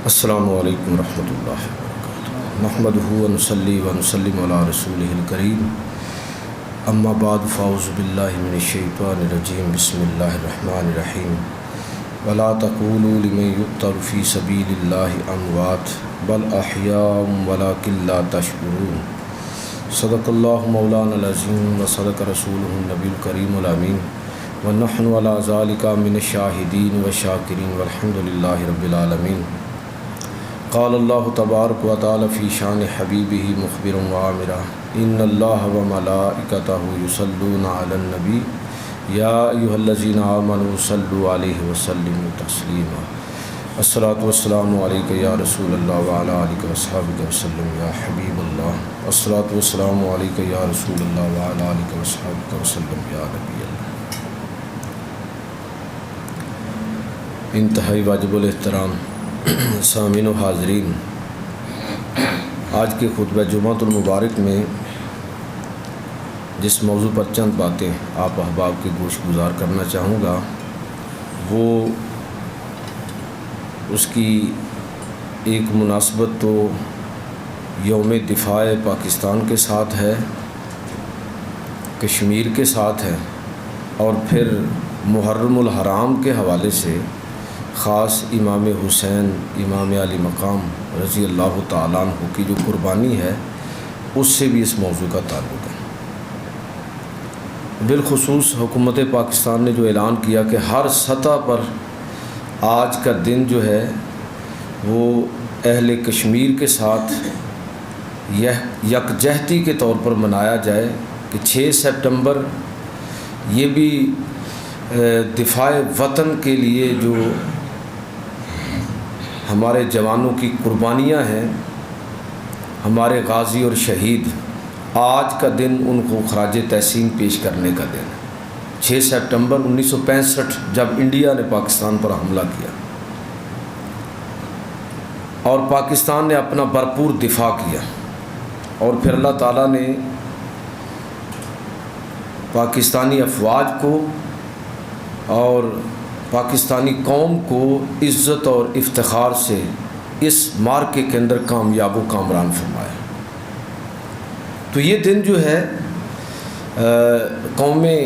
السلام علیکم ورحمۃ اللہ وبرکاتہ۔ نحمدہ و نصلی و نسلم علی رسولہ الکریم، اما بعد فاعوذ باللہ من الشیطان الرجیم، بسم اللہ الرحمن الرحیم۔ ولا تقولوا لمن یقتل فی سبیل اللہ اموات بل احیاء ولکن لا تشعرون۔ صدق اللہ مولانا العظیم و صدق رسولہ النبی الکریم الامین، ونحن علی ذلک من الشاہدین والشاکرین والحمد للہ رب العالمین۔ قال اللہ تبارک و تعالی فی شان حبیبہ مخبرا وعامرا، ان اللہ و ملائکتہ یصلون علی النبی یا ایھا الذین آمنوا صلوا علیہ وسلموا تسلیما۔ الصلاۃ والسلام علیک یا رسول اللہ وعلی آلک واصحابک وسلم یا حبیب اللہ۔ الصلاۃ والسلام علیک یا رسول اللہ وعلی آلک واصحابک وسلم یا نبی اللہ۔ انتہائی واجب الاحترام سامعین و حاضرین، آج کے خطبہ جمعۃ المبارک میں جس موضوع پر چند باتیں آپ احباب کے گوش گزار کرنا چاہوں گا، وہ اس کی ایک مناسبت تو یوم دفاع پاکستان کے ساتھ ہے، کشمیر کے ساتھ ہے، اور پھر محرم الحرام کے حوالے سے خاص امام حسین امام علی مقام رضی اللہ تعالیٰ عنہ کی جو قربانی ہے اس سے بھی اس موضوع کا تعلق ہے۔ بالخصوص حکومت پاکستان نے جو اعلان کیا کہ ہر سطح پر آج کا دن جو ہے وہ اہل کشمیر کے ساتھ یکجہتی کے طور پر منایا جائے، کہ 6 سپٹمبر یہ بھی دفاع وطن کے لیے جو ہمارے جوانوں کی قربانیاں ہیں، ہمارے غازی اور شہید، آج کا دن ان کو خراج تحسین پیش کرنے کا دن ہے۔ 6 سپٹمبر 1965 جب انڈیا نے پاکستان پر حملہ کیا اور پاکستان نے اپنا بھرپور دفاع کیا، اور پھر اللہ تعالیٰ نے پاکستانی افواج کو اور پاکستانی قوم کو عزت اور افتخار سے اس معرکے کے اندر کامیاب و کامران فرمایا۔ تو یہ دن جو ہے قومیں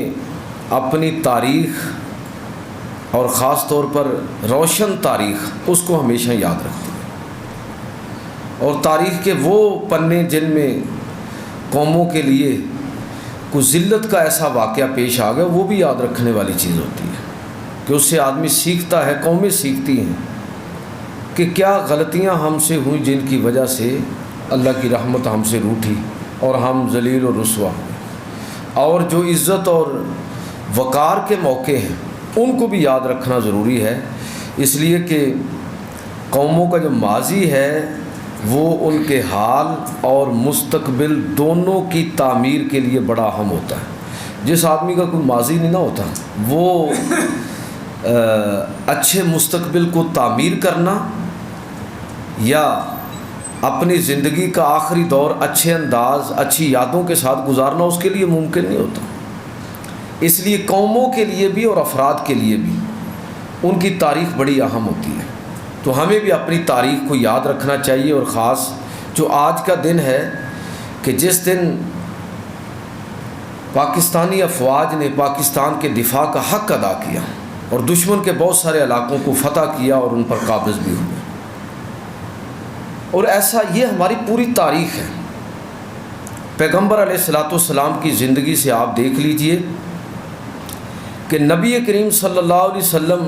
اپنی تاریخ اور خاص طور پر روشن تاریخ اس کو ہمیشہ یاد رکھتی ہے، اور تاریخ کے وہ پنے جن میں قوموں کے لیے کوئی ذلت کا ایسا واقعہ پیش آ گیا، وہ بھی یاد رکھنے والی چیز ہوتی ہے، کہ اس سے آدمی سیکھتا ہے، قومیں سیکھتی ہیں کہ کیا غلطیاں ہم سے ہوئیں جن کی وجہ سے اللہ کی رحمت ہم سے روٹھی اور ہم ذلیل و رسوا ہوئے، اور جو عزت اور وقار کے موقع ہیں ان کو بھی یاد رکھنا ضروری ہے، اس لیے کہ قوموں کا جو ماضی ہے وہ ان کے حال اور مستقبل دونوں کی تعمیر کے لیے بڑا اہم ہوتا ہے۔ جس آدمی کا کوئی ماضی نہیں نہ ہوتا، وہ اچھے مستقبل کو تعمیر کرنا یا اپنی زندگی کا آخری دور اچھے انداز اچھی یادوں کے ساتھ گزارنا اس کے لیے ممکن نہیں ہوتا۔ اس لیے قوموں کے لیے بھی اور افراد کے لیے بھی ان کی تاریخ بڑی اہم ہوتی ہے، تو ہمیں بھی اپنی تاریخ کو یاد رکھنا چاہیے، اور خاص جو آج کا دن ہے کہ جس دن پاکستانی افواج نے پاکستان کے دفاع کا حق ادا کیا اور دشمن کے بہت سارے علاقوں کو فتح کیا اور ان پر قابض بھی ہوئے، اور ایسا یہ ہماری پوری تاریخ ہے۔ پیغمبر علیہ الصلاۃ والسلام کی زندگی سے آپ دیکھ لیجئے کہ نبی کریم صلی اللہ علیہ وسلم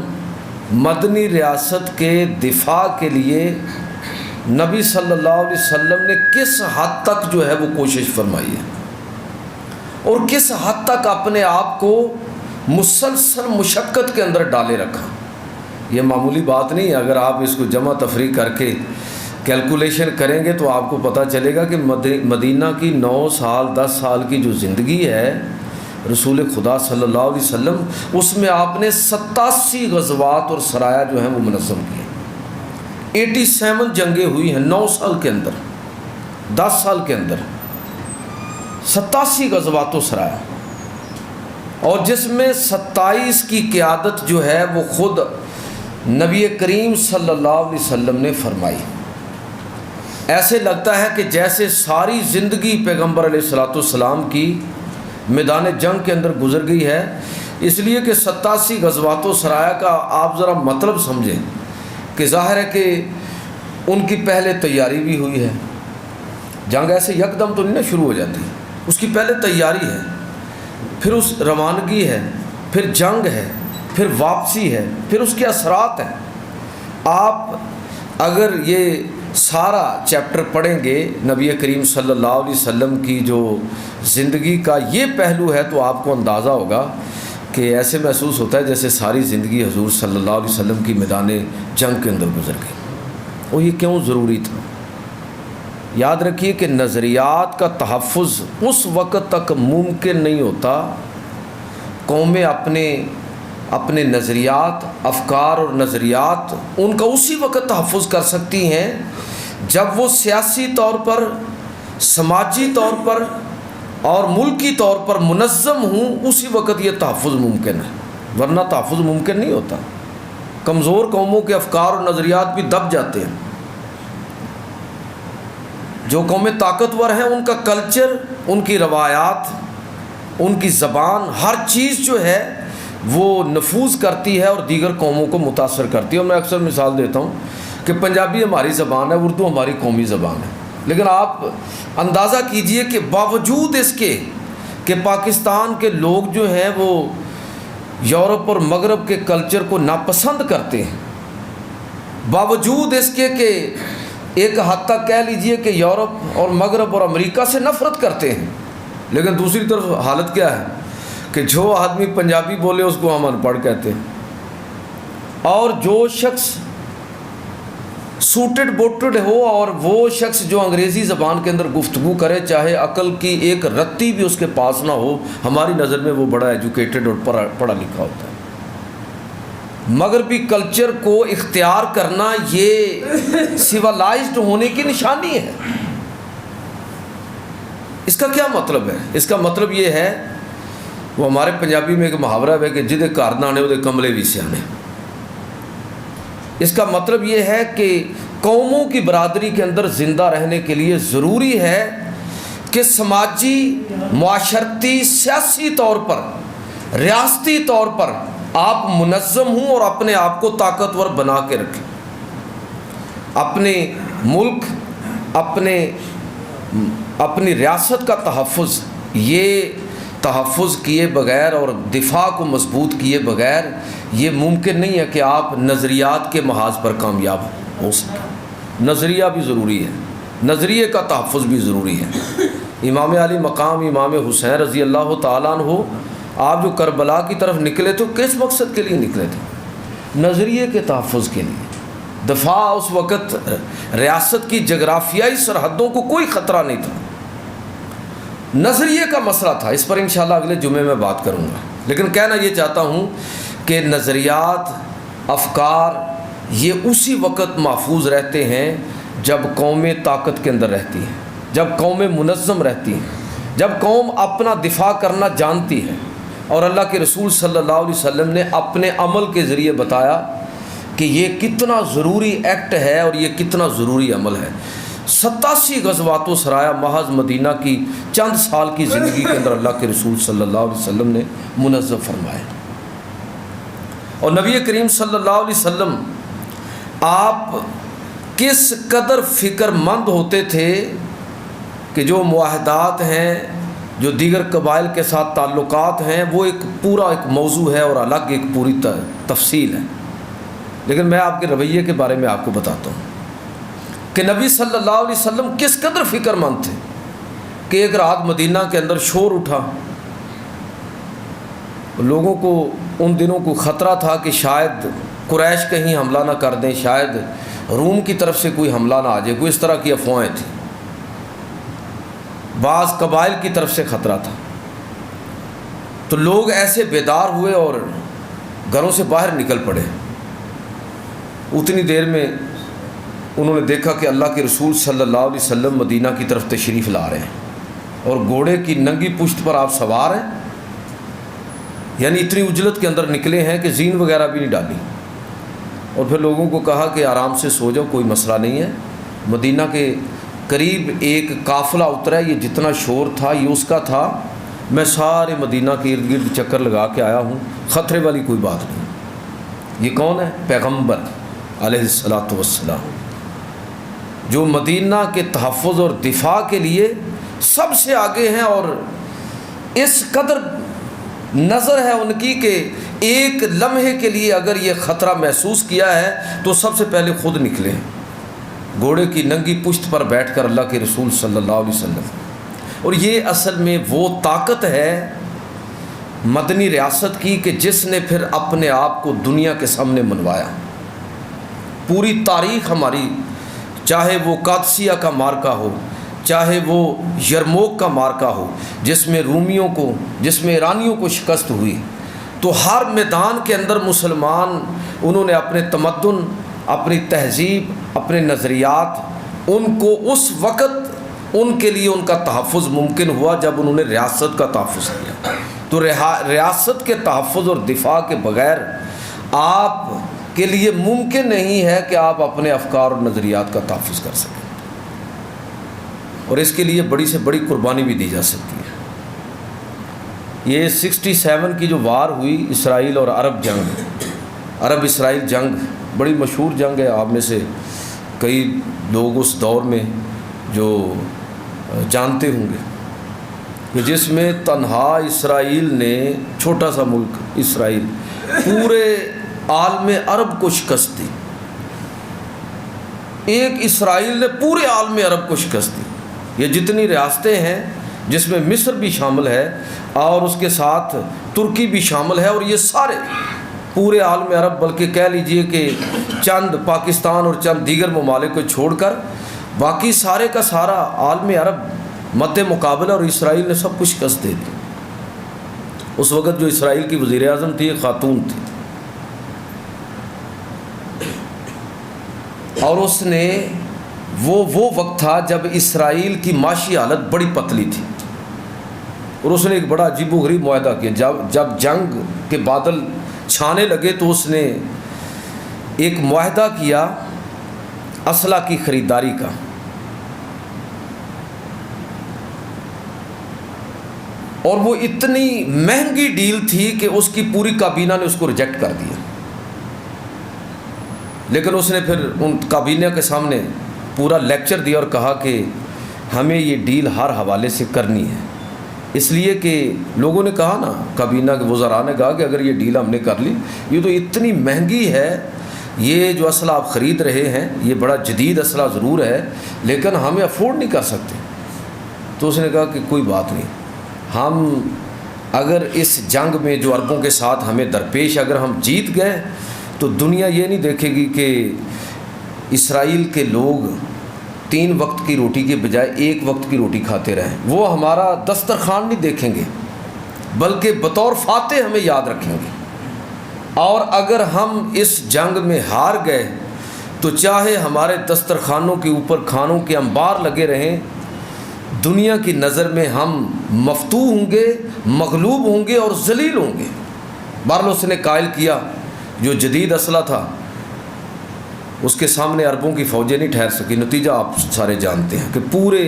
مدنی ریاست کے دفاع کے لیے نبی صلی اللہ علیہ وسلم نے کس حد تک جو ہے وہ کوشش فرمائی ہے، اور کس حد تک اپنے آپ کو مسلسل مشقت کے اندر ڈالے رکھا۔ یہ معمولی بات نہیں ہے، اگر آپ اس کو جمع تفریق کر کے کیلکولیشن کریں گے تو آپ کو پتہ چلے گا کہ مدینہ کی 9 سال 10 سال کی جو زندگی ہے رسول خدا صلی اللہ علیہ وسلم، اس میں آپ نے 87 غزوات اور سرایا جو ہیں وہ منظم کیے۔ 87 جنگیں ہوئی ہیں 9 سال کے اندر، 10 سال کے اندر 87 غزوات و سرایا، اور جس میں 27 کی قیادت جو ہے وہ خود نبی کریم صلی اللہ علیہ وسلم نے فرمائی۔ ایسے لگتا ہے کہ جیسے ساری زندگی پیغمبر علیہ الصلوۃ والسلام کی میدان جنگ کے اندر گزر گئی ہے، اس لیے کہ 87 غزوات و سرایا کا آپ ذرا مطلب سمجھیں کہ ظاہر ہے کہ ان کی پہلے تیاری بھی ہوئی ہے۔ جنگ ایسے یکدم تو نہیں نا شروع ہو جاتی، اس کی پہلے تیاری ہے، پھر اس روانگی ہے، پھر جنگ ہے، پھر واپسی ہے، پھر اس کے اثرات ہیں۔ آپ اگر یہ سارا چیپٹر پڑھیں گے نبی کریم صلی اللہ علیہ وسلم کی جو زندگی کا یہ پہلو ہے تو آپ کو اندازہ ہوگا کہ ایسے محسوس ہوتا ہے جیسے ساری زندگی حضور صلی اللہ علیہ وسلم کی میدان جنگ کے اندر گزر گئی۔ اور یہ کیوں ضروری تھا؟ یاد رکھیے کہ نظریات کا تحفظ اس وقت تک ممکن نہیں ہوتا، قومیں اپنے نظریات، افکار اور نظریات ان کا اسی وقت تحفظ کر سکتی ہیں جب وہ سیاسی طور پر، سماجی طور پر اور ملکی طور پر منظم ہوں، اسی وقت یہ تحفظ ممکن ہے، ورنہ تحفظ ممکن نہیں ہوتا۔ کمزور قوموں کے افکار اور نظریات بھی دب جاتے ہیں۔ جو قومیں طاقتور ہیں ان کا کلچر، ان کی روایات، ان کی زبان، ہر چیز جو ہے وہ نفوذ کرتی ہے اور دیگر قوموں کو متاثر کرتی ہے۔ اور میں اکثر مثال دیتا ہوں کہ پنجابی ہماری زبان ہے، اردو ہماری قومی زبان ہے، لیکن آپ اندازہ کیجئے کہ باوجود اس کے کہ پاکستان کے لوگ جو ہیں وہ یورپ اور مغرب کے کلچر کو ناپسند کرتے ہیں، باوجود اس کے کہ ایک حد تک کہہ لیجئے کہ یورپ اور مغرب اور امریکہ سے نفرت کرتے ہیں، لیکن دوسری طرف حالت کیا ہے کہ جو آدمی پنجابی بولے اس کو ہم ان پڑھ کہتے ہیں، اور جو شخص سوٹڈ بوٹڈ ہو اور وہ شخص جو انگریزی زبان کے اندر گفتگو کرے، چاہے عقل کی ایک رتی بھی اس کے پاس نہ ہو، ہماری نظر میں وہ بڑا ایجوکیٹڈ اور پڑھا لکھا ہوتا ہے۔ مغربی کلچر کو اختیار کرنا یہ سیولائزڈ ہونے کی نشانی ہے۔ اس کا کیا مطلب ہے؟ اس کا مطلب یہ ہے، وہ ہمارے پنجابی میں ایک محاورہ ہے کہ جدے گھر نہ آنے وہ کملے بھی سیانے۔ اس کا مطلب یہ ہے کہ قوموں کی برادری کے اندر زندہ رہنے کے لیے ضروری ہے کہ سماجی، معاشرتی، سیاسی طور پر، ریاستی طور پر آپ منظم ہوں اور اپنے آپ کو طاقتور بنا کے رکھیں۔ اپنے ملک، اپنی ریاست کا تحفظ، یہ تحفظ کیے بغیر اور دفاع کو مضبوط کیے بغیر یہ ممکن نہیں ہے کہ آپ نظریات کے محاذ پر کامیاب ہو سکیں۔ نظریہ بھی ضروری ہے، نظریے کا تحفظ بھی ضروری ہے۔ امام علی مقام امام حسین رضی اللہ تعالیٰ عنہ، آپ جو کربلا کی طرف نکلے تو کس مقصد کے لیے نکلے تھے؟ نظریے کے تحفظ کے لیے۔ دفاع اس وقت ریاست کی جغرافیائی سرحدوں کو کوئی خطرہ نہیں تھا، نظریے کا مسئلہ تھا۔ اس پر انشاءاللہ اگلے جمعے میں بات کروں گا، لیکن کہنا یہ چاہتا ہوں کہ نظریات، افکار یہ اسی وقت محفوظ رہتے ہیں جب قومیں طاقت کے اندر رہتی ہیں، جب قومیں منظم رہتی ہیں، جب قوم اپنا دفاع کرنا جانتی ہے۔ اور اللہ کے رسول صلی اللہ علیہ وسلم نے اپنے عمل کے ذریعے بتایا کہ یہ کتنا ضروری ایکٹ ہے اور یہ کتنا ضروری عمل ہے۔ 87 غزوات و سرایا محض مدینہ کی چند سال کی زندگی کے اندر اللہ کے رسول صلی اللہ علیہ وسلم نے منظم فرمائے۔ اور نبی کریم صلی اللہ علیہ وسلم آپ کس قدر فکر مند ہوتے تھے کہ جو معاہدات ہیں، جو دیگر قبائل کے ساتھ تعلقات ہیں، وہ ایک پورا ایک موضوع ہے اور الگ ایک پوری تفصیل ہے، لیکن میں آپ کے رویے کے بارے میں آپ کو بتاتا ہوں کہ نبی صلی اللہ علیہ وسلم کس قدر فکر مند تھے کہ ایک رات مدینہ کے اندر شور اٹھا، لوگوں کو ان دنوں کو خطرہ تھا کہ شاید قریش کہیں حملہ نہ کر دیں، شاید روم کی طرف سے کوئی حملہ نہ آ جائے، کوئی اس طرح کی افواہیں تھیں، بعض قبائل کی طرف سے خطرہ تھا۔ تو لوگ ایسے بیدار ہوئے اور گھروں سے باہر نکل پڑے۔ اتنی دیر میں انہوں نے دیکھا کہ اللہ کے رسول صلی اللہ علیہ وسلم مدینہ کی طرف تشریف لا رہے ہیں اور گھوڑے کی ننگی پشت پر آپ سوار ہیں، یعنی اتنی اجلت کے اندر نکلے ہیں کہ زین وغیرہ بھی نہیں ڈالی، اور پھر لوگوں کو کہا کہ آرام سے سو جاؤ، کوئی مسئلہ نہیں ہے۔ مدینہ کے قریب ایک قافلہ اترا، یہ جتنا شور تھا یہ اس کا تھا، میں سارے مدینہ کے ارد گرد چکر لگا کے آیا ہوں، خطرے والی کوئی بات نہیں۔ یہ کون ہے؟ پیغمبر علیہ الصلاۃ والسلام، جو مدینہ کے تحفظ اور دفاع کے لیے سب سے آگے ہیں، اور اس قدر نظر ہے ان کی کہ ایک لمحے کے لیے اگر یہ خطرہ محسوس کیا ہے تو سب سے پہلے خود نکلے ہیں گھوڑے کی ننگی پشت پر بیٹھ کر اللہ کے رسول صلی اللہ علیہ وسلم۔ اور یہ اصل میں وہ طاقت ہے مدنی ریاست کی کہ جس نے پھر اپنے آپ کو دنیا کے سامنے منوایا۔ پوری تاریخ ہماری، چاہے وہ قادسیہ کا مارکا ہو، چاہے وہ یرموک کا مارکا ہو جس میں رومیوں کو، جس میں ایرانیوں کو شکست ہوئی، تو ہر میدان کے اندر مسلمان انہوں نے اپنے تمدن، اپنی تہذیب، اپنے نظریات، ان کو اس وقت ان کے لیے ان کا تحفظ ممکن ہوا جب انہوں نے ریاست کا تحفظ کیا۔ تو ریاست کے تحفظ اور دفاع کے بغیر آپ کے لیے ممکن نہیں ہے کہ آپ اپنے افکار اور نظریات کا تحفظ کر سکیں، اور اس کے لیے بڑی سے بڑی قربانی بھی دی جا سکتی ہے۔ یہ 67 کی جو وار ہوئی، اسرائیل اور عرب جنگ، عرب اسرائیل جنگ، بڑی مشہور جنگ ہے، آپ میں سے کئی لوگ اس دور میں جو جانتے ہوں گے، کہ جس میں تنہا اسرائیل نے، چھوٹا سا ملک اسرائیل، پورے عالم عرب کو شکست دی۔ ایک اسرائیل نے پورے عالم عرب کو شکست دی۔ یہ جتنی ریاستیں ہیں جس میں مصر بھی شامل ہے اور اس کے ساتھ ترکی بھی شامل ہے، اور یہ سارے پورے عالم عرب، بلکہ کہہ لیجئے کہ چند پاکستان اور چند دیگر ممالک کو چھوڑ کر باقی سارے کا سارا عالم عرب مد مقابلہ، اور اسرائیل نے سب کچھ شکست دے دی۔ اس وقت جو اسرائیل کی وزیر اعظم تھی ایک خاتون تھی، اور اس نے وہ وقت تھا جب اسرائیل کی معاشی حالت بڑی پتلی تھی، اور اس نے ایک بڑا عجیب و غریب معاہدہ کیا۔ جب جنگ کے بادل چھانے لگے تو اس نے ایک معاہدہ کیا اسلحہ کی خریداری کا، اور وہ اتنی مہنگی ڈیل تھی کہ اس کی پوری کابینہ نے اس کو ریجیکٹ کر دیا۔ لیکن اس نے پھر ان کابینہ کے سامنے پورا لیکچر دیا اور کہا کہ ہمیں یہ ڈیل ہر حوالے سے کرنی ہے، اس لیے کہ لوگوں نے کہا نا، کابینہ کے وزراء نے کہا کہ اگر یہ ڈیل ہم نے کر لی، یہ تو اتنی مہنگی ہے، یہ جو اسلحہ آپ خرید رہے ہیں یہ بڑا جدید اسلحہ ضرور ہے لیکن ہمیں افورڈ نہیں کر سکتے۔ تو اس نے کہا کہ کوئی بات نہیں، ہم اگر اس جنگ میں جو عربوں کے ساتھ ہمیں درپیش اگر ہم جیت گئے تو دنیا یہ نہیں دیکھے گی کہ اسرائیل کے لوگ 3 وقت کی روٹی کے بجائے 1 وقت کی روٹی کھاتے رہیں، وہ ہمارا دسترخوان نہیں دیکھیں گے بلکہ بطور فاتح ہمیں یاد رکھیں گے۔ اور اگر ہم اس جنگ میں ہار گئے تو چاہے ہمارے دسترخوانوں کے اوپر کھانوں کے انبار لگے رہیں، دنیا کی نظر میں ہم مفتوح ہوں گے، مغلوب ہوں گے اور ذلیل ہوں گے۔ بہرحال اس نے قائل کیا، جو جدید اسلحہ تھا اس کے سامنے عربوں کی فوجیں نہیں ٹھہر سکی۔ نتیجہ آپ سارے جانتے ہیں کہ پورے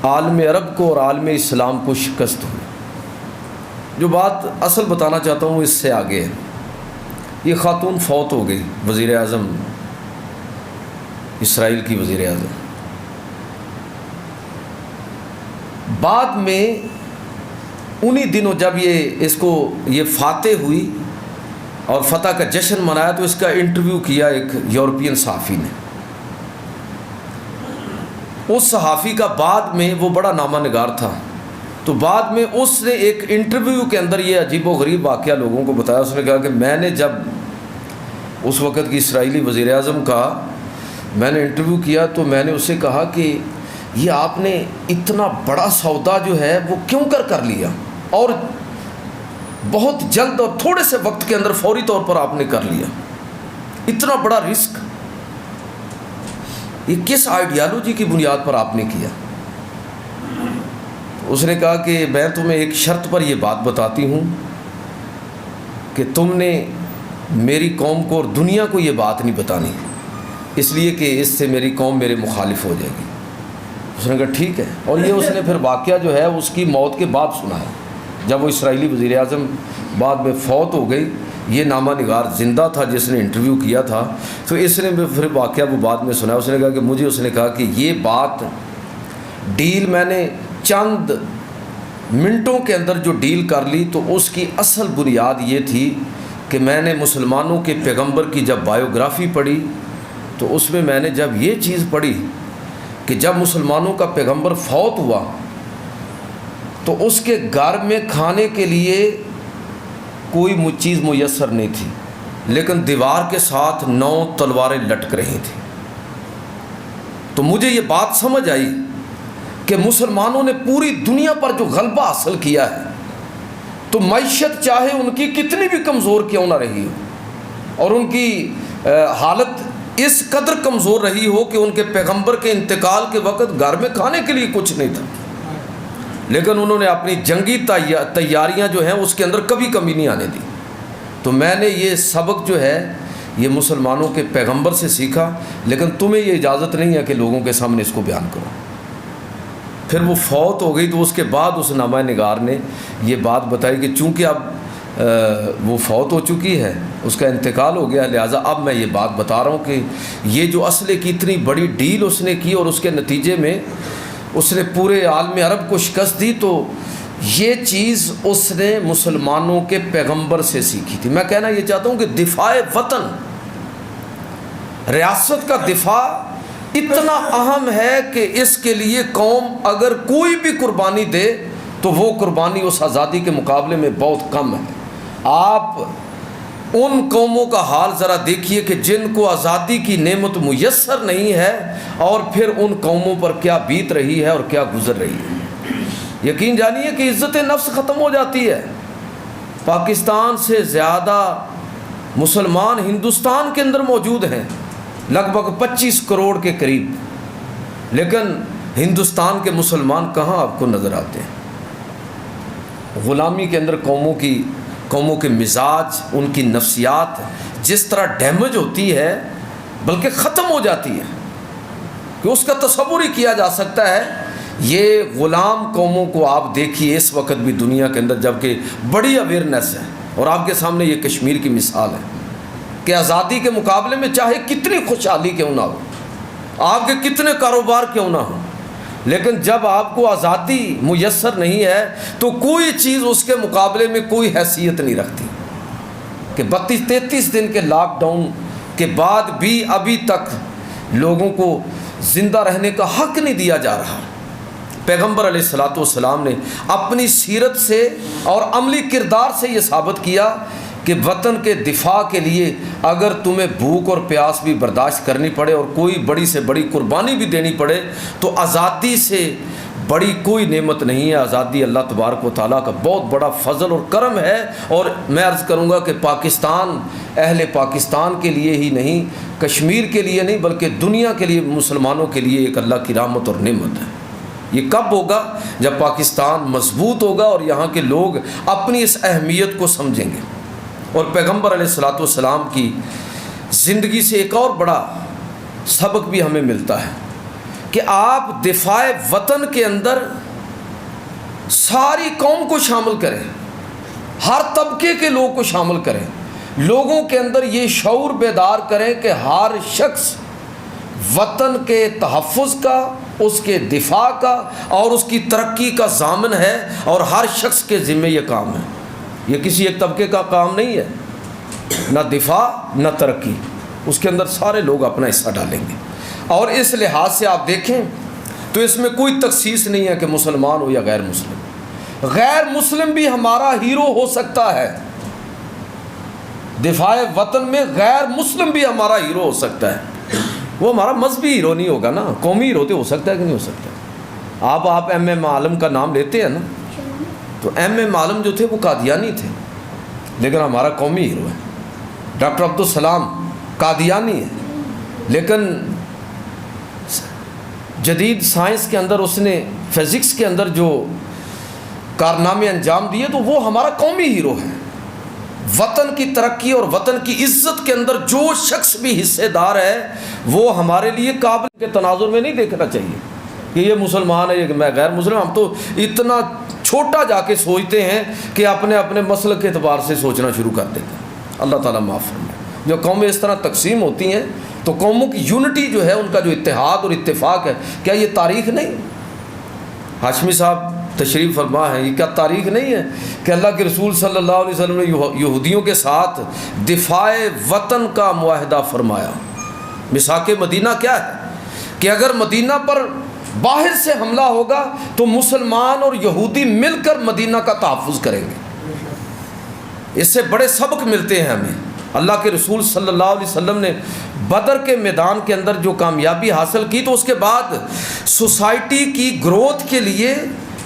عالم عرب کو اور عالم اسلام کو شکست ہوئی۔ جو بات اصل بتانا چاہتا ہوں اس سے آگے ہے، یہ خاتون فوت ہو گئی، وزیر اعظم، اسرائیل کی وزیر اعظم۔ بعد میں انہی دنوں جب یہ فاتح ہوئی اور فتح کا جشن منایا تو اس کا انٹرویو کیا ایک یورپین صحافی نے۔ اس صحافی کا بعد میں، وہ بڑا نامہ نگار تھا، تو بعد میں اس نے ایک انٹرویو کے اندر یہ عجیب و غریب واقعہ لوگوں کو بتایا۔ اس نے کہا کہ میں نے جب اس وقت کی اسرائیلی وزیر اعظم کا میں نے انٹرویو کیا تو میں نے اسے کہا کہ یہ آپ نے اتنا بڑا سودا جو ہے وہ کیوں کر لیا، اور بہت جلد اور تھوڑے سے وقت کے اندر فوری طور پر آپ نے کر لیا، اتنا بڑا رسک، یہ کس آئیڈیالوجی کی بنیاد پر آپ نے کیا؟ اس نے کہا کہ میں تمہیں ایک شرط پر یہ بات بتاتی ہوں کہ تم نے میری قوم کو اور دنیا کو یہ بات نہیں بتانی، اس لیے کہ اس سے میری قوم میرے مخالف ہو جائے گی۔ اس نے کہا ٹھیک ہے، اور یہ اس نے پھر واقعہ جو ہے اس کی موت کے بعد سنا ہے، جب وہ اسرائیلی وزیر اعظم بعد میں فوت ہو گئی، یہ نامہ نگار زندہ تھا جس نے انٹرویو کیا تھا، تو اس نے پھر واقعہ وہ بعد میں سنا۔ اس نے کہا کہ مجھے اس نے کہا کہ یہ بات ڈیل میں نے چند منٹوں کے اندر جو ڈیل کر لی، تو اس کی اصل بنیاد یہ تھی کہ میں نے مسلمانوں کے پیغمبر کی جب بایوگرافی پڑھی تو اس میں میں نے جب یہ چیز پڑھی کہ جب مسلمانوں کا پیغمبر فوت ہوا تو اس کے گھر میں کھانے کے لیے کوئی چیز میسر نہیں تھی، لیکن دیوار کے ساتھ 9 تلواریں لٹک رہی تھیں۔ تو مجھے یہ بات سمجھ آئی کہ مسلمانوں نے پوری دنیا پر جو غلبہ حاصل کیا ہے، تو معیشت چاہے ان کی کتنی بھی کمزور کیوں نہ رہی ہو، اور ان کی حالت اس قدر کمزور رہی ہو کہ ان کے پیغمبر کے انتقال کے وقت گھر میں کھانے کے لیے کچھ نہیں تھا، لیکن انہوں نے اپنی جنگی تیاریاں جو ہیں اس کے اندر کبھی کمی نہیں آنے دی۔ تو میں نے یہ سبق جو ہے یہ مسلمانوں کے پیغمبر سے سیکھا، لیکن تمہیں یہ اجازت نہیں ہے کہ لوگوں کے سامنے اس کو بیان کرو۔ پھر وہ فوت ہو گئی تو اس کے بعد اس نامہ نگار نے یہ بات بتائی کہ چونکہ اب وہ فوت ہو چکی ہے، اس کا انتقال ہو گیا، لہٰذا اب میں یہ بات بتا رہا ہوں کہ یہ جو اسلحے کی اتنی بڑی ڈیل اس نے کی اور اس کے نتیجے میں اس نے پورے عالم عرب کو شکست دی، تو یہ چیز اس نے مسلمانوں کے پیغمبر سے سیکھی تھی۔ میں کہنا یہ چاہتا ہوں کہ دفاع وطن، ریاست کا دفاع اتنا اہم ہے کہ اس کے لیے قوم اگر کوئی بھی قربانی دے تو وہ قربانی اس آزادی کے مقابلے میں بہت کم ہے۔ آپ ان قوموں کا حال ذرا دیکھیے کہ جن کو آزادی کی نعمت میسر نہیں ہے، اور پھر ان قوموں پر کیا بیت رہی ہے اور کیا گزر رہی ہے۔ یقین جانیے کہ عزت نفس ختم ہو جاتی ہے۔ پاکستان سے زیادہ مسلمان ہندوستان کے اندر موجود ہیں، لگ بھگ 25 کروڑ کے قریب، لیکن ہندوستان کے مسلمان کہاں آپ کو نظر آتے ہیں؟ غلامی کے اندر قوموں کے مزاج، ان کی نفسیات جس طرح ڈیمیج ہوتی ہے، بلکہ ختم ہو جاتی ہے کہ اس کا تصور ہی کیا جا سکتا ہے۔ یہ غلام قوموں کو آپ دیکھیے اس وقت بھی دنیا کے اندر، جبکہ بڑی اویئرنیس ہے، اور آپ کے سامنے یہ کشمیر کی مثال ہے کہ آزادی کے مقابلے میں چاہے کتنی خوشحالی کیوں نہ ہو، آپ کے کتنے کاروبار کیوں نہ ہوں، لیکن جب آپ کو آزادی میسر نہیں ہے تو کوئی چیز اس کے مقابلے میں کوئی حیثیت نہیں رکھتی۔ کہ 32-33 دن کے لاک ڈاؤن کے بعد بھی ابھی تک لوگوں کو زندہ رہنے کا حق نہیں دیا جا رہا۔ پیغمبر علیہ الصلوۃ والسلام نے اپنی سیرت سے اور عملی کردار سے یہ ثابت کیا کہ وطن کے دفاع کے لیے اگر تمہیں بھوک اور پیاس بھی برداشت کرنی پڑے اور کوئی بڑی سے بڑی قربانی بھی دینی پڑے، تو آزادی سے بڑی کوئی نعمت نہیں ہے۔ آزادی اللہ تبارک و تعالیٰ کا بہت بڑا فضل اور کرم ہے، اور میں عرض کروں گا کہ پاکستان، اہل پاکستان کے لیے ہی نہیں، کشمیر کے لیے نہیں، بلکہ دنیا کے لیے، مسلمانوں کے لیے ایک اللہ کی رحمت اور نعمت ہے۔ یہ کب ہوگا؟ جب پاکستان مضبوط ہوگا اور یہاں کے لوگ اپنی اس اہمیت کو سمجھیں گے۔ اور پیغمبر علیہ الصلوۃ والسلام کی زندگی سے ایک اور بڑا سبق بھی ہمیں ملتا ہے کہ آپ دفاع وطن کے اندر ساری قوم کو شامل کریں، ہر طبقے کے لوگ کو شامل کریں، لوگوں کے اندر یہ شعور بیدار کریں کہ ہر شخص وطن کے تحفظ کا، اس کے دفاع کا اور اس کی ترقی کا ضامن ہے، اور ہر شخص کے ذمہ یہ کام ہے۔ یہ کسی ایک طبقے کا کام نہیں ہے، نہ دفاع نہ ترقی، اس کے اندر سارے لوگ اپنا حصہ ڈالیں گے۔ اور اس لحاظ سے آپ دیکھیں تو اس میں کوئی تخصیص نہیں ہے کہ مسلمان ہو یا غیر مسلم، غیر مسلم بھی ہمارا ہیرو ہو سکتا ہے۔ دفاع وطن میں غیر مسلم بھی ہمارا ہیرو ہو سکتا ہے، وہ ہمارا مذہبی ہیرو نہیں ہوگا نا، قومی ہیرو تو ہو سکتا ہے کہ نہیں ہو سکتا۔ آپ ایم اے عالم کا نام لیتے ہیں نا، تو ایم اے عالم جو تھے وہ قادیانی تھے، لیکن ہمارا قومی ہیرو ہے۔ ڈاکٹر عبدالسلام قادیانی ہے، لیکن جدید سائنس کے اندر اس نے فزکس کے اندر جو کارنامے انجام دیے تو وہ ہمارا قومی ہیرو ہے۔ وطن کی ترقی اور وطن کی عزت کے اندر جو شخص بھی حصے دار ہے وہ ہمارے لیے قابل کے تناظر میں نہیں دیکھنا چاہیے کہ یہ مسلمان ہے یہ میں غیر مسلم. ہم تو اتنا چھوٹا جا کے سوچتے ہیں کہ اپنے اپنے مسلک کے اعتبار سے سوچنا شروع کر دیتے ہیں. اللہ تعالیٰ معاف فرمائے. جو قومیں اس طرح تقسیم ہوتی ہیں تو قوموں کی یونٹی جو ہے ان کا جو اتحاد اور اتفاق ہے, کیا یہ تاریخ نہیں؟ ہاشمی صاحب تشریف فرما ہے, یہ کیا تاریخ نہیں ہے کہ اللہ کے رسول صلی اللہ علیہ وسلم نے یہودیوں کے ساتھ دفاع وطن کا معاہدہ فرمایا. میثاق مدینہ کیا ہے کہ اگر مدینہ پر باہر سے حملہ ہوگا تو مسلمان اور یہودی مل کر مدینہ کا تحفظ کریں گے. اس سے بڑے سبق ملتے ہیں ہمیں. اللہ کے رسول صلی اللہ علیہ وسلم نے بدر کے میدان کے اندر جو کامیابی حاصل کی تو اس کے بعد سوسائٹی کی گروتھ کے لیے,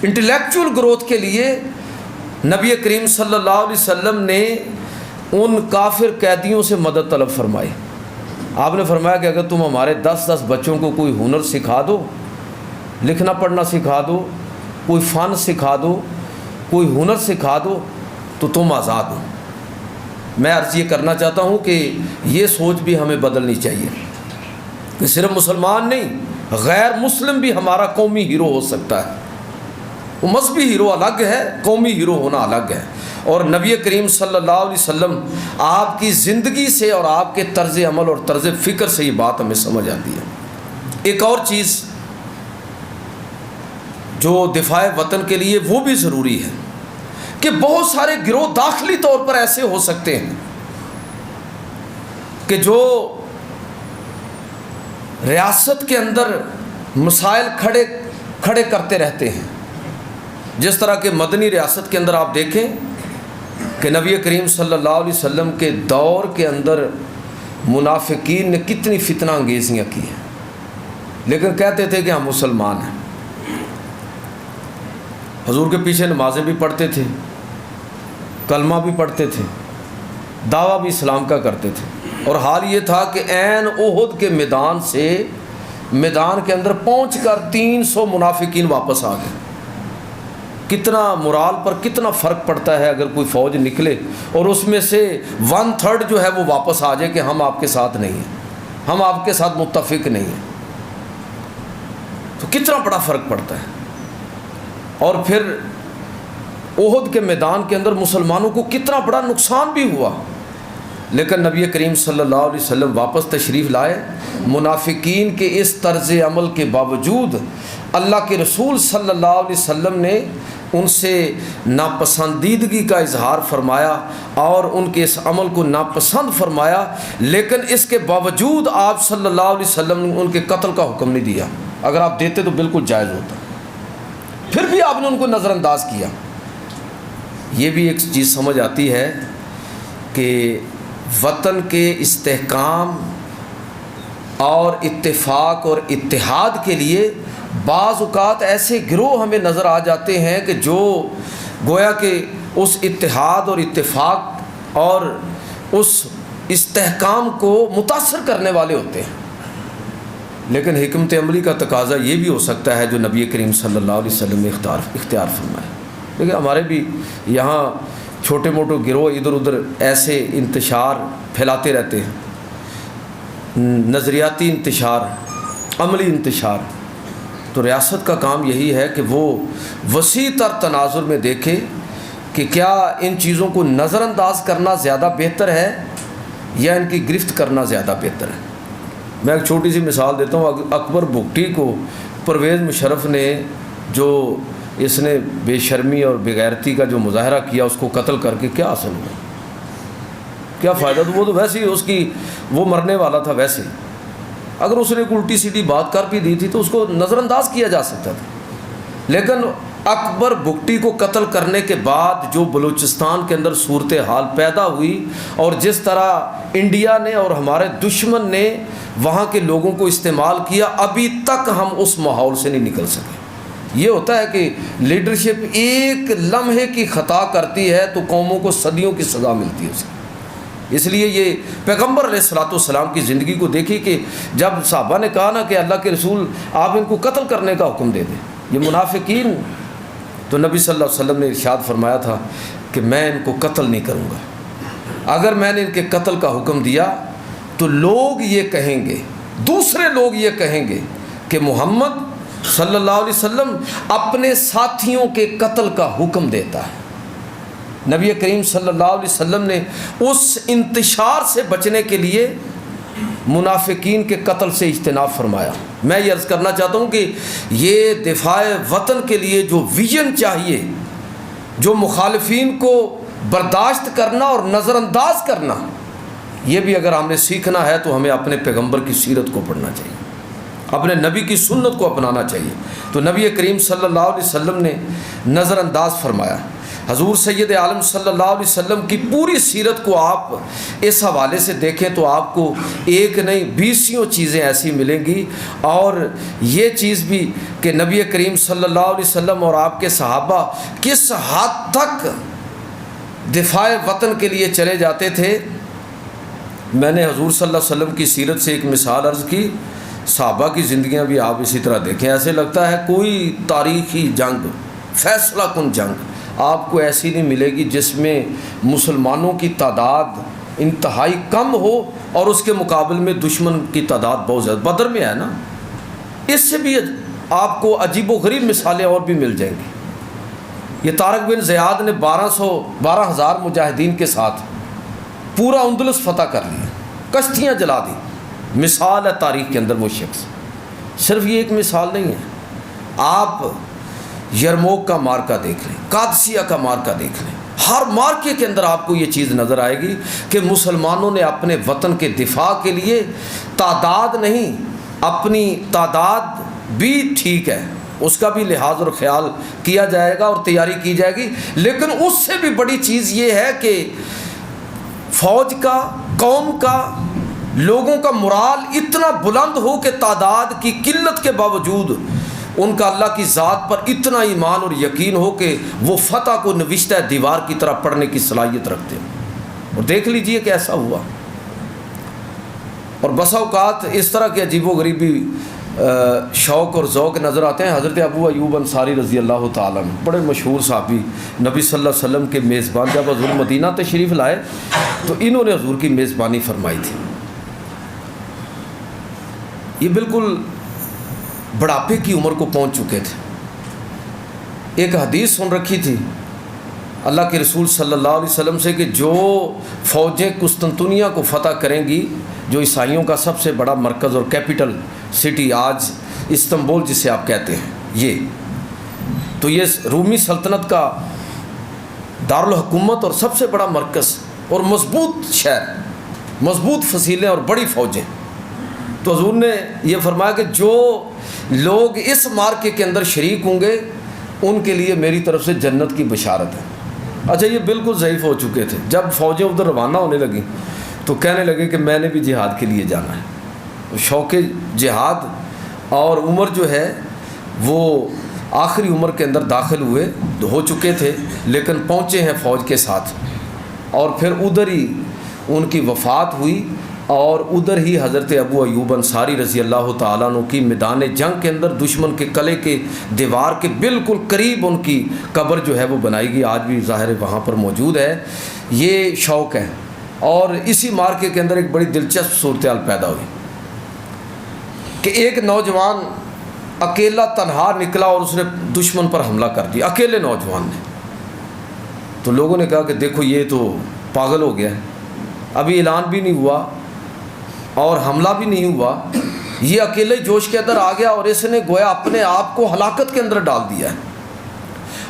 انٹلیکچول گروتھ کے لیے نبی کریم صلی اللہ علیہ وسلم نے ان کافر قیدیوں سے مدد طلب فرمائی. آپ نے فرمایا کہ اگر تم ہمارے 10 بچوں کو کوئی ہنر سکھا دو, لکھنا پڑھنا سکھا دو, کوئی فن سکھا دو, کوئی ہنر سکھا دو تو تم آزاد ہو. میں عرض یہ کرنا چاہتا ہوں کہ یہ سوچ بھی ہمیں بدلنی چاہیے کہ صرف مسلمان نہیں غیر مسلم بھی ہمارا قومی ہیرو ہو سکتا ہے. وہ مذہبی ہیرو الگ ہے, قومی ہیرو ہونا الگ ہے. اور نبی کریم صلی اللہ علیہ وسلم آپ کی زندگی سے اور آپ کے طرز عمل اور طرز فکر سے یہ بات ہمیں سمجھ آتی ہے. ایک اور چیز جو دفاع وطن کے لیے وہ بھی ضروری ہے کہ بہت سارے گروہ داخلی طور پر ایسے ہو سکتے ہیں کہ جو ریاست کے اندر مسائل کھڑے کرتے رہتے ہیں. جس طرح کہ مدنی ریاست کے اندر آپ دیکھیں کہ نبی کریم صلی اللہ علیہ وسلم کے دور کے اندر منافقین نے کتنی فتنہ انگیزیاں کی ہیں, لیکن کہتے تھے کہ ہم مسلمان ہیں. حضور کے پیچھے نمازیں بھی پڑھتے تھے, کلمہ بھی پڑھتے تھے, دعویٰ بھی اسلام کا کرتے تھے. اور حال یہ تھا کہ عین احد کے میدان سے میدان کے اندر پہنچ کر 300 منافقین واپس آ گئے. کتنا مورال پر کتنا فرق پڑتا ہے اگر کوئی فوج نکلے اور اس میں سے 1/3 جو ہے وہ واپس آ جائے کہ ہم آپ کے ساتھ نہیں ہیں, ہم آپ کے ساتھ متفق نہیں ہیں, تو کتنا بڑا فرق پڑتا ہے. اور پھر احد کے میدان کے اندر مسلمانوں کو کتنا بڑا نقصان بھی ہوا, لیکن نبی کریم صلی اللہ علیہ وسلم واپس تشریف لائے. منافقین کے اس طرز عمل کے باوجود اللہ کے رسول صلی اللہ علیہ وسلم نے ان سے ناپسندیدگی کا اظہار فرمایا اور ان کے اس عمل کو ناپسند فرمایا, لیکن اس کے باوجود آپ صلی اللہ علیہ وسلم نے ان کے قتل کا حکم نہیں دیا. اگر آپ دیتے تو بالکل جائز ہوتا, پھر بھی آپ نے ان کو نظر انداز کیا. یہ بھی ایک چیز سمجھ آتی ہے کہ وطن کے استحکام اور اتفاق اور اتحاد کے لیے بعض اوقات ایسے گروہ ہمیں نظر آ جاتے ہیں کہ جو گویا کہ اس اتحاد اور اتفاق اور اس استحکام کو متاثر کرنے والے ہوتے ہیں. لیکن حکمت عملی کا تقاضا یہ بھی ہو سکتا ہے جو نبی کریم صلی اللہ علیہ وسلم نے اختیار فرمایا. لیکن ہمارے بھی یہاں چھوٹے موٹے گروہ ادھر ادھر ایسے انتشار پھیلاتے رہتے ہیں, نظریاتی انتشار, عملی انتشار. تو ریاست کا کام یہی ہے کہ وہ وسیع تر تناظر میں دیکھے کہ کیا ان چیزوں کو نظر انداز کرنا زیادہ بہتر ہے یا ان کی گرفت کرنا زیادہ بہتر ہے. میں ایک چھوٹی سی مثال دیتا ہوں. اکبر بگٹی کو پرویز مشرف نے جو اس نے بے شرمی اور بغیرتی کا جو مظاہرہ کیا اس کو قتل کر کے کیا حاصل ہوا, کیا فائدہ؟ تو وہ تو ویسے ہی اس کی وہ مرنے والا تھا. ویسے اگر اس نے ایک الٹی سیدھی بات کر بھی دی تھی تو اس کو نظر انداز کیا جا سکتا تھا. لیکن اکبر بگٹی کو قتل کرنے کے بعد جو بلوچستان کے اندر صورتحال پیدا ہوئی اور جس طرح انڈیا نے اور ہمارے دشمن نے وہاں کے لوگوں کو استعمال کیا, ابھی تک ہم اس ماحول سے نہیں نکل سکے. یہ ہوتا ہے کہ لیڈرشپ ایک لمحے کی خطا کرتی ہے تو قوموں کو صدیوں کی سزا ملتی ہے اس کی. اس لیے یہ پیغمبر علیہ الصلوۃ والسلام کی زندگی کو دیکھی کہ جب صحابہ نے کہا نا کہ اللہ کے رسول آپ ان کو قتل کرنے کا حکم دے دیں, یہ منافقین, تو نبی صلی اللہ علیہ وسلم نے ارشاد فرمایا تھا کہ میں ان کو قتل نہیں کروں گا, اگر میں نے ان کے قتل کا حکم دیا تو لوگ یہ کہیں گے، دوسرے لوگ یہ کہیں گے کہ محمد صلی اللہ علیہ وسلم اپنے ساتھیوں کے قتل کا حکم دیتا ہے۔ نبی کریم صلی اللہ علیہ وسلم نے اس انتشار سے بچنے کے لیے منافقین کے قتل سے اجتناب فرمایا۔ میں یہ عرض کرنا چاہتا ہوں کہ یہ دفاع وطن کے لیے جو ویژن چاہیے، جو مخالفین کو برداشت کرنا اور نظر انداز کرنا، یہ بھی اگر ہم نے سیکھنا ہے تو ہمیں اپنے پیغمبر کی سیرت کو پڑھنا چاہیے، اپنے نبی کی سنت کو اپنانا چاہیے۔ تو نبی کریم صلی اللہ علیہ وسلم نے نظر انداز فرمایا۔ حضور سید عالم صلی اللہ علیہ وسلم کی پوری سیرت کو آپ اس حوالے سے دیکھیں تو آپ کو ایک نہیں 20 چیزیں ایسی ملیں گی، اور یہ چیز بھی کہ نبی کریم صلی اللہ علیہ وسلم اور آپ کے صحابہ کس حد تک دفاع وطن کے لیے چلے جاتے تھے۔ میں نے حضور صلی اللہ علیہ وسلم کی سیرت سے ایک مثال عرض کی، صحابہ کی زندگیاں بھی آپ اسی طرح دیکھیں، ایسے لگتا ہے کوئی تاریخی جنگ، فیصلہ کن جنگ آپ کو ایسی نہیں ملے گی جس میں مسلمانوں کی تعداد انتہائی کم ہو اور اس کے مقابل میں دشمن کی تعداد بہت زیادہ۔ بدر میں ہے نا، اس سے بھی آپ کو عجیب و غریب مثالیں اور بھی مل جائیں گی۔ یہ طارق بن زیاد نے 12,000 مجاہدین کے ساتھ پورا اندلس فتح کر لیا، کشتیاں جلا دی۔ مثال ہے تاریخ کے اندر وہ شخص۔ صرف یہ ایک مثال نہیں ہے، آپ یرموک کا مارکہ دیکھ لیں، قادسیہ کا مارکہ دیکھ لیں، ہر مارکے کے اندر آپ کو یہ چیز نظر آئے گی کہ مسلمانوں نے اپنے وطن کے دفاع کے لیے تعداد نہیں، اپنی تعداد بھی ٹھیک ہے، اس کا بھی لحاظ اور خیال کیا جائے گا اور تیاری کی جائے گی، لیکن اس سے بھی بڑی چیز یہ ہے کہ فوج کا، قوم کا، لوگوں کا مرال اتنا بلند ہو کہ تعداد کی قلت کے باوجود ان کا اللہ کی ذات پر اتنا ایمان اور یقین ہو کہ وہ فتح کو نوشتہ دیوار کی طرح پڑھنے کی صلاحیت رکھتے ہیں۔ اور دیکھ لیجئے کہ ایسا ہوا۔ اور بسا اوقات اس طرح کے عجیب و غریبی شوق اور ذوق نظر آتے ہیں۔ حضرت ابو ایوب انصاری رضی اللہ تعالیٰ عنہ، بڑے مشہور صحابی، نبی صلی اللہ علیہ وسلم کے میزبان، جب حضور مدینہ تشریف لائے تو انہوں نے حضور کی میزبانی فرمائی تھی۔ یہ بالکل بڑھاپے کی عمر کو پہنچ چکے تھے۔ ایک حدیث سن رکھی تھی اللہ کے رسول صلی اللہ علیہ وسلم سے کہ جو فوجیں قسطنطنیہ کو فتح کریں گی، جو عیسائیوں کا سب سے بڑا مرکز اور کیپٹل سٹی آج استنبول جسے آپ کہتے ہیں، یہ تو یہ رومی سلطنت کا دارالحکومت اور سب سے بڑا مرکز اور مضبوط شہر، مضبوط فصیلیں اور بڑی فوجیں۔ تو حضور نے یہ فرمایا کہ جو لوگ اس مارکے کے اندر شریک ہوں گے ان کے لیے میری طرف سے جنت کی بشارت ہے۔ اچھا، یہ بالکل ضعیف ہو چکے تھے۔ جب فوجیں ادھر روانہ ہونے لگیں تو کہنے لگے کہ میں نے بھی جہاد کے لیے جانا ہے۔ شوق جہاد اور عمر جو ہے وہ آخری عمر کے اندر داخل ہوئے ہو چکے تھے، لیکن پہنچے ہیں فوج کے ساتھ، اور پھر ادھر ہی ان کی وفات ہوئی، اور ادھر ہی حضرت ابو ایوب انصاری رضی اللہ تعالیٰ عنہ کی میدان جنگ کے اندر دشمن کے قلعے کے دیوار کے بالکل قریب ان کی قبر جو ہے وہ بنائی گئی، آج بھی ظاہر وہاں پر موجود ہے۔ یہ شوق ہے۔ اور اسی مارکے کے اندر ایک بڑی دلچسپ صورتحال پیدا ہوئی کہ ایک نوجوان اکیلا تنہا نکلا اور اس نے دشمن پر حملہ کر دیا، اکیلے نوجوان نے۔ تو لوگوں نے کہا کہ دیکھو یہ تو پاگل ہو گیا ہے، ابھی اعلان بھی نہیں ہوا اور حملہ بھی نہیں ہوا، یہ اکیلے جوش کے اندر آ گیا اور اس نے گویا اپنے آپ کو ہلاکت کے اندر ڈال دیا ہے۔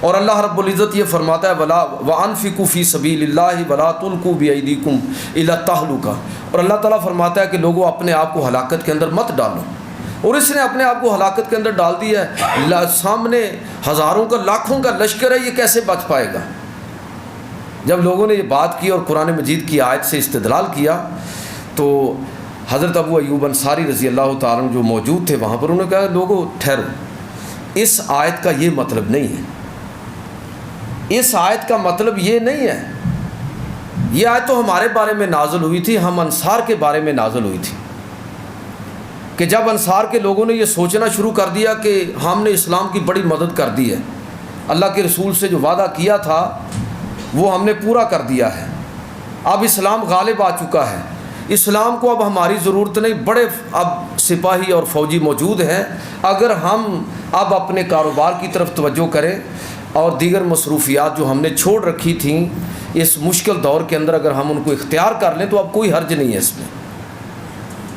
اور اللہ رب العزت یہ فرماتا ہے وَأَنفِقُوا فِي سَبِيلِ اللَّهِ وَلَا تُلْقُوا بِأَيْدِيكُمْ إِلَى التَّهْلُكَةِ، اور اللہ تعالیٰ فرماتا ہے کہ لوگوں اپنے آپ کو ہلاکت کے اندر مت ڈالو، اور اس نے اپنے آپ کو ہلاکت کے اندر ڈال دیا ہے۔ سامنے ہزاروں کا، لاکھوں کا لشکر ہے، یہ کیسے بچ پائے گا؟ جب لوگوں نے یہ بات کی اور قرآن مجید کی آیت سے استدلال کیا تو حضرت ابو ایوب انصاری رضی اللہ تعالیٰ عنہ جو موجود تھے وہاں پر، انہوں نے کہا لوگوں ٹھہرو، اس آیت کا یہ مطلب نہیں ہے، اس آیت کا مطلب یہ نہیں ہے، یہ آیت تو ہمارے بارے میں نازل ہوئی تھی، ہم انصار کے بارے میں نازل ہوئی تھی، کہ جب انصار کے لوگوں نے یہ سوچنا شروع کر دیا کہ ہم نے اسلام کی بڑی مدد کر دی ہے، اللہ کے رسول سے جو وعدہ کیا تھا وہ ہم نے پورا کر دیا ہے، اب اسلام غالب آ چکا ہے، اسلام کو اب ہماری ضرورت نہیں، بڑے اب سپاہی اور فوجی موجود ہیں، اگر ہم اب اپنے کاروبار کی طرف توجہ کریں اور دیگر مصروفیات جو ہم نے چھوڑ رکھی تھیں اس مشکل دور کے اندر اگر ہم ان کو اختیار کر لیں تو اب کوئی حرج نہیں ہے اس میں۔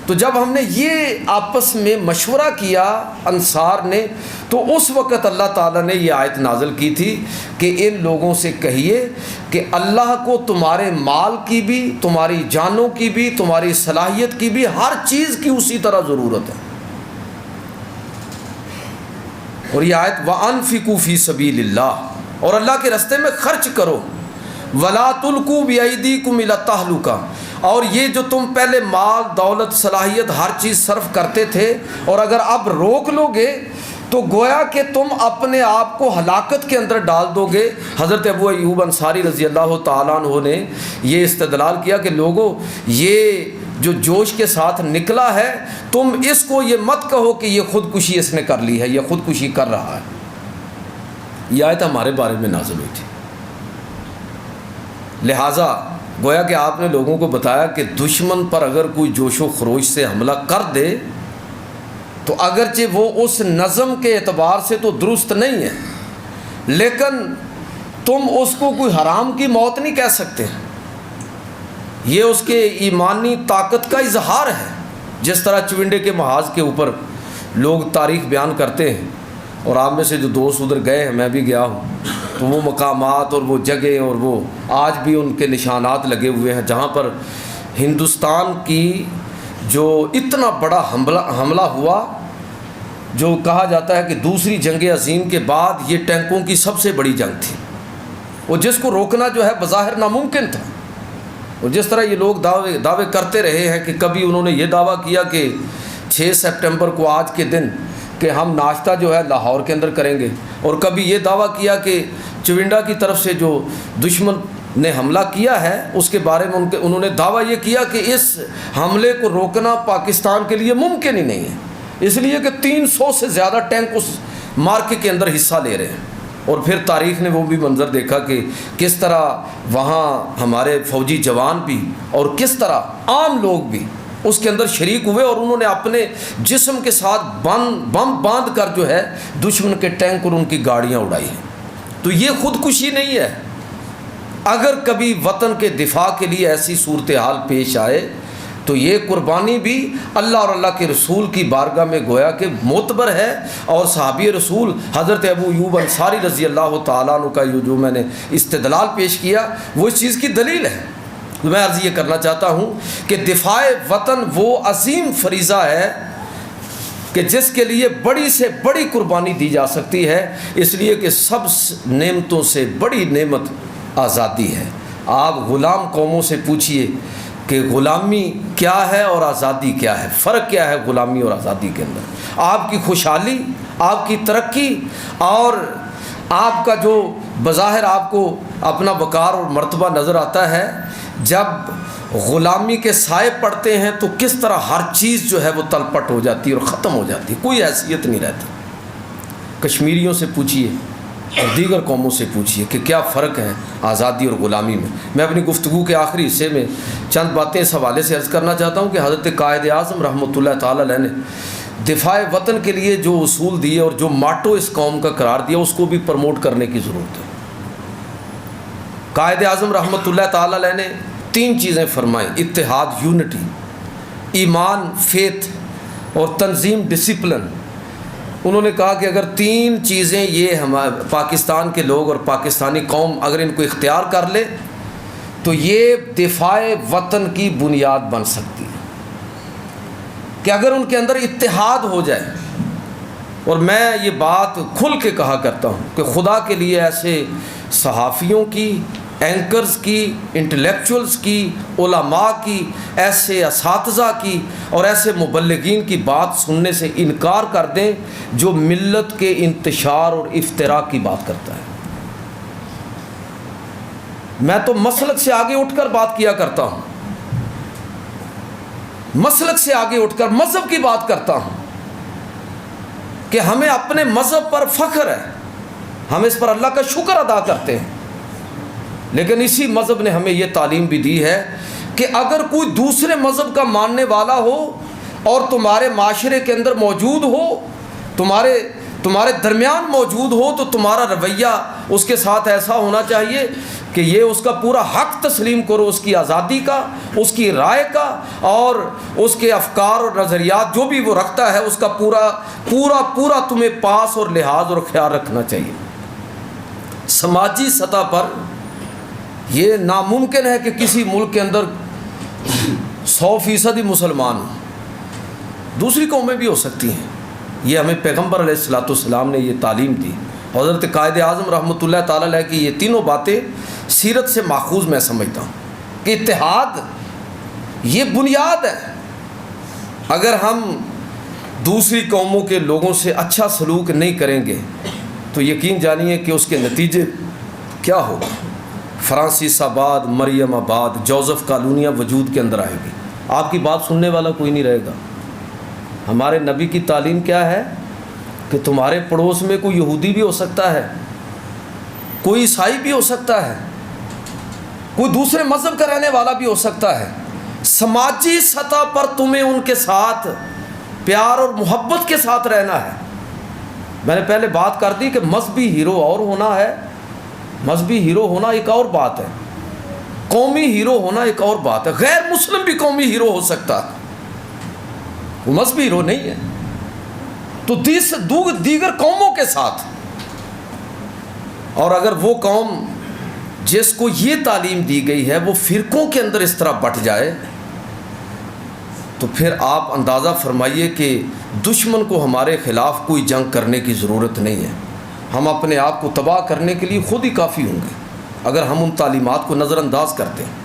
تو جب ہم نے یہ آپس میں مشورہ کیا انصار نے، تو اس وقت اللہ تعالیٰ نے یہ آیت نازل کی تھی کہ ان لوگوں سے کہیے کہ اللہ کو تمہارے مال کی بھی، تمہاری جانوں کی بھی، تمہاری صلاحیت کی بھی، ہر چیز کی اسی طرح ضرورت ہے۔ اور یہ آیت وَأَنفِقُوا فِي سَبِيلِ اللَّهِ، اور اللہ کے راستے میں خرچ کرو، وَلَا تُلْقُوا بِأَيْدِيكُمْ إِلَى التَّهْلُكَةِ، اور یہ جو تم پہلے مال دولت صلاحیت ہر چیز صرف کرتے تھے اور اگر اب روک لو گے تو گویا کہ تم اپنے آپ کو ہلاکت کے اندر ڈال دو گے۔ حضرت ابو ایوب انصاری رضی اللہ تعالیٰ عنہ نے یہ استدلال کیا کہ لوگوں، یہ جو جوش کے ساتھ نکلا ہے تم اس کو یہ مت کہو کہ یہ خودکشی اس نے کر لی ہے، یہ خودکشی کر رہا ہے۔ یہ آیت ہمارے بارے میں نازل ہوئی تھی، لہٰذا گویا کہ آپ نے لوگوں کو بتایا کہ دشمن پر اگر کوئی جوش و خروش سے حملہ کر دے تو اگرچہ وہ اس نظم کے اعتبار سے تو درست نہیں ہے، لیکن تم اس کو کوئی حرام کی موت نہیں کہہ سکتے، یہ اس کے ایمانی طاقت کا اظہار ہے۔ جس طرح چونڈے کے محاذ کے اوپر لوگ تاریخ بیان کرتے ہیں، اور آپ میں سے جو دوست ادھر گئے ہیں، میں بھی گیا ہوں، تو وہ مقامات اور وہ جگہیں اور وہ آج بھی ان کے نشانات لگے ہوئے ہیں جہاں پر ہندوستان کی جو اتنا بڑا حملہ ہوا، جو کہا جاتا ہے کہ دوسری جنگ عظیم کے بعد یہ ٹینکوں کی سب سے بڑی جنگ تھی، اور جس کو روکنا جو ہے بظاہر ناممکن تھا۔ اور جس طرح یہ لوگ دعوے کرتے رہے ہیں کہ کبھی انہوں نے یہ دعویٰ کیا کہ 6 سپٹمبر کو آج کے دن کہ ہم ناشتہ جو ہے لاہور کے اندر کریں گے، اور کبھی یہ دعویٰ کیا کہ چونڈا کی طرف سے جو دشمن نے حملہ کیا ہے اس کے بارے میں انہوں نے دعویٰ یہ کیا کہ اس حملے کو روکنا پاکستان کے لیے ممکن ہی نہیں ہے، اس لیے کہ 300 سے زیادہ ٹینک اس مارکے کے اندر حصہ لے رہے ہیں۔ اور پھر تاریخ نے وہ بھی منظر دیکھا کہ کس طرح وہاں ہمارے فوجی جوان بھی اور کس طرح عام لوگ بھی اس کے اندر شریک ہوئے، اور انہوں نے اپنے جسم کے ساتھ بم باندھ کر جو ہے دشمن کے ٹینک اور ان کی گاڑیاں اڑائی ہیں۔ تو یہ خودکشی نہیں ہے۔ اگر کبھی وطن کے دفاع کے لیے ایسی صورتحال پیش آئے تو یہ قربانی بھی اللہ اور اللہ کے رسول کی بارگاہ میں گویا کہ معتبر ہے، اور صحابی رسول حضرت ابو ایوب انصاری رضی اللہ تعالیٰ عنہ کا جو میں نے استدلال پیش کیا وہ اس چیز کی دلیل ہے۔ میں عرض یہ کرنا چاہتا ہوں کہ دفاع وطن وہ عظیم فریضہ ہے کہ جس کے لیے بڑی سے بڑی قربانی دی جا سکتی ہے، اس لیے کہ سب نعمتوں سے بڑی نعمت آزادی ہے۔ آپ غلام قوموں سے پوچھئے کہ غلامی کیا ہے اور آزادی کیا ہے، فرق کیا ہے غلامی اور آزادی کے اندر۔ آپ کی خوشحالی، آپ کی ترقی اور آپ کا جو بظاہر آپ کو اپنا وقار اور مرتبہ نظر آتا ہے، جب غلامی کے سائے پڑتے ہیں تو کس طرح ہر چیز جو ہے وہ تلپٹ ہو جاتی ہے اور ختم ہو جاتی ہے، کوئی حیثیت نہیں رہتی۔ کشمیریوں سے پوچھئے اور دیگر قوموں سے پوچھئے کہ کیا فرق ہے آزادی اور غلامی میں۔ میں اپنی گفتگو کے آخری حصے میں چند باتیں اس حوالے سے عرض کرنا چاہتا ہوں کہ حضرت قائد اعظم رحمۃ اللہ تعالیٰ علیہ نے دفاع وطن کے لیے جو اصول دیے اور جو ماٹو اس قوم کا قرار دیا اس کو بھی پروموٹ کرنے کی ضرورت ہے۔ قائد اعظم رحمۃ اللہ تعالیٰ علیہ نے 3 چیزیں فرمائیں: اتحاد یونٹی، ایمان فیتھ، اور تنظیم ڈسپلن۔ انہوں نے کہا کہ اگر 3 چیزیں یہ ہمارے پاکستان کے لوگ اور پاکستانی قوم اگر ان کو اختیار کر لے تو یہ دفاع وطن کی بنیاد بن سکتی ہے، کہ اگر ان کے اندر اتحاد ہو جائے۔ اور میں یہ بات کھل کے کہا کرتا ہوں کہ خدا کے لیے ایسے صحافیوں کی، اینکرز کی، انٹلیکچوئلز کی، علماء کی، ایسے اساتذہ کی اور ایسے مبلغین کی بات سننے سے انکار کر دیں جو ملت کے انتشار اور افتراق کی بات کرتا ہے۔ میں تو مسلک سے آگے اٹھ کر بات کیا کرتا ہوں، مسلک سے آگے اٹھ کر مذہب کی بات کرتا ہوں کہ ہمیں اپنے مذہب پر فخر ہے، ہم اس پر اللہ کا شکر ادا کرتے ہیں، لیکن اسی مذہب نے ہمیں یہ تعلیم بھی دی ہے کہ اگر کوئی دوسرے مذہب کا ماننے والا ہو اور تمہارے معاشرے کے اندر موجود ہو، تمہارے درمیان موجود ہو، تو تمہارا رویہ اس کے ساتھ ایسا ہونا چاہیے کہ یہ اس کا پورا حق تسلیم کرو، اس کی آزادی کا، اس کی رائے کا، اور اس کے افکار اور نظریات جو بھی وہ رکھتا ہے اس کا پورا تمہیں پاس اور لحاظ اور خیال رکھنا چاہیے۔ سماجی سطح پر یہ ناممکن ہے کہ کسی ملک کے اندر 100% مسلمان ہوں، دوسری قومیں بھی ہو سکتی ہیں، یہ ہمیں پیغمبر علیہ الصلوۃ والسلام نے یہ تعلیم دی۔ حضرت قائد اعظم رحمۃ اللہ تعالیٰ علیہ کی یہ تینوں باتیں سیرت سے ماخوذ میں سمجھتا ہوں کہ اتحاد یہ بنیاد ہے۔ اگر ہم دوسری قوموں کے لوگوں سے اچھا سلوک نہیں کریں گے تو یقین جانیے کہ اس کے نتیجے کیا ہوگا۔ فرانسس آباد، مریم آباد، جوزف کالونیاں وجود کے اندر آئے گی، آپ کی بات سننے والا کوئی نہیں رہے گا۔ ہمارے نبی کی تعلیم کیا ہے کہ تمہارے پڑوس میں کوئی یہودی بھی ہو سکتا ہے، کوئی عیسائی بھی ہو سکتا ہے، کوئی دوسرے مذہب کا رہنے والا بھی ہو سکتا ہے۔ سماجی سطح پر تمہیں ان کے ساتھ پیار اور محبت کے ساتھ رہنا ہے۔ میں نے پہلے بات کر دی کہ مذہبی ہیرو اور ہونا ہے، مذہبی ہیرو ہونا ایک اور بات ہے، قومی ہیرو ہونا ایک اور بات ہے۔ غیر مسلم بھی قومی ہیرو ہو سکتا ہے، وہ مذہبی ہیرو نہیں ہے۔ تو دیگر قوموں کے ساتھ، اور اگر وہ قوم جس کو یہ تعلیم دی گئی ہے وہ فرقوں کے اندر اس طرح بٹ جائے تو پھر آپ اندازہ فرمائیے کہ دشمن کو ہمارے خلاف کوئی جنگ کرنے کی ضرورت نہیں ہے، ہم اپنے آپ کو تباہ کرنے کے لیے خود ہی کافی ہوں گے اگر ہم ان تعلیمات کو نظر انداز کرتے ہیں۔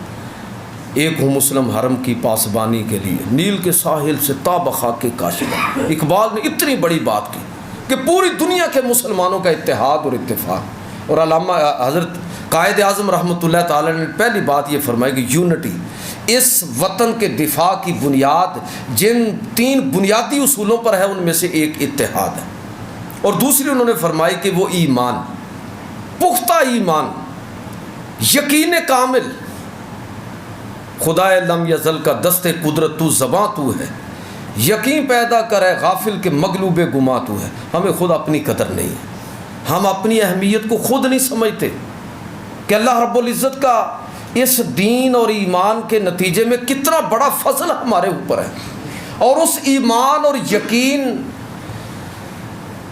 ایک ہوں مسلم حرم کی پاسبانی کے لیے، نیل کے ساحل سے تا بخاک کے کاشفا۔ اقبال نے اتنی بڑی بات کی کہ پوری دنیا کے مسلمانوں کا اتحاد اور اتفاق۔ اور علامہ حضرت قائد اعظم رحمۃ اللہ تعالی نے پہلی بات یہ فرمائی کہ یونٹی اس وطن کے دفاع کی بنیاد جن 3 بنیادی اصولوں پر ہے ان میں سے ایک اتحاد ہے، اور دوسری انہوں نے فرمائی کہ وہ ایمان، پختہ ایمان، یقین کامل، خدائے لم یزل کا دست قدرت تو زباں تو ہے، یقین پیدا کرے غافل کے مغلوب گماں تو ہے۔ ہمیں خود اپنی قدر نہیں ہے، ہم اپنی اہمیت کو خود نہیں سمجھتے کہ اللہ رب العزت کا اس دین اور ایمان کے نتیجے میں کتنا بڑا فضل ہمارے اوپر ہے، اور اس ایمان اور یقین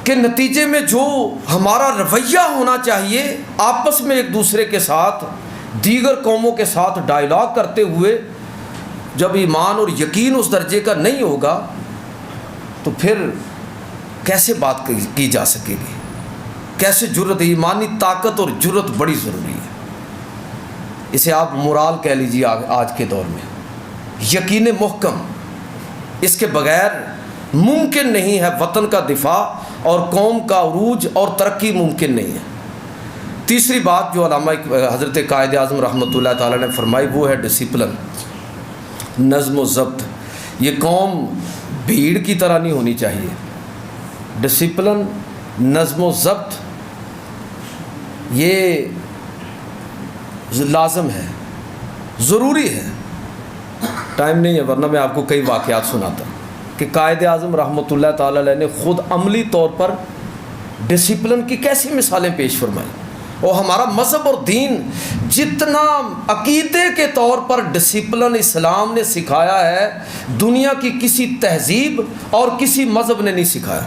کے نتیجے میں جو ہمارا رویہ ہونا چاہیے آپس میں ایک دوسرے کے ساتھ، دیگر قوموں کے ساتھ ڈائیلاگ کرتے ہوئے، جب ایمان اور یقین اس درجے کا نہیں ہوگا تو پھر کیسے بات کی جا سکے گی، کیسے جرت؟ ایمانی طاقت اور جرت بڑی ضروری ہے، اسے آپ مورال کہہ لیجیے آج کے دور میں، یقین محکم، اس کے بغیر ممکن نہیں ہے وطن کا دفاع اور قوم کا عروج اور ترقی ممکن نہیں ہے۔ تیسری بات جو علامہ حضرت قائد اعظم رحمۃ اللہ تعالیٰ نے فرمائی وہ ہے ڈسپلن، نظم و ضبط۔ یہ قوم بھیڑ کی طرح نہیں ہونی چاہیے، ڈسپلن، نظم و ضبط یہ لازم ہے، ضروری ہے۔ ٹائم نہیں ہے ورنہ میں آپ کو کئی واقعات سناتا کہ قائد اعظم رحمۃ اللہ تعالیٰ علیہ نے خود عملی طور پر ڈسپلن کی کیسی مثالیں پیش فرمائی، اور ہمارا مذہب اور دین جتنا عقیدے کے طور پر ڈسپلن اسلام نے سکھایا ہے دنیا کی کسی تہذیب اور کسی مذہب نے نہیں سکھایا۔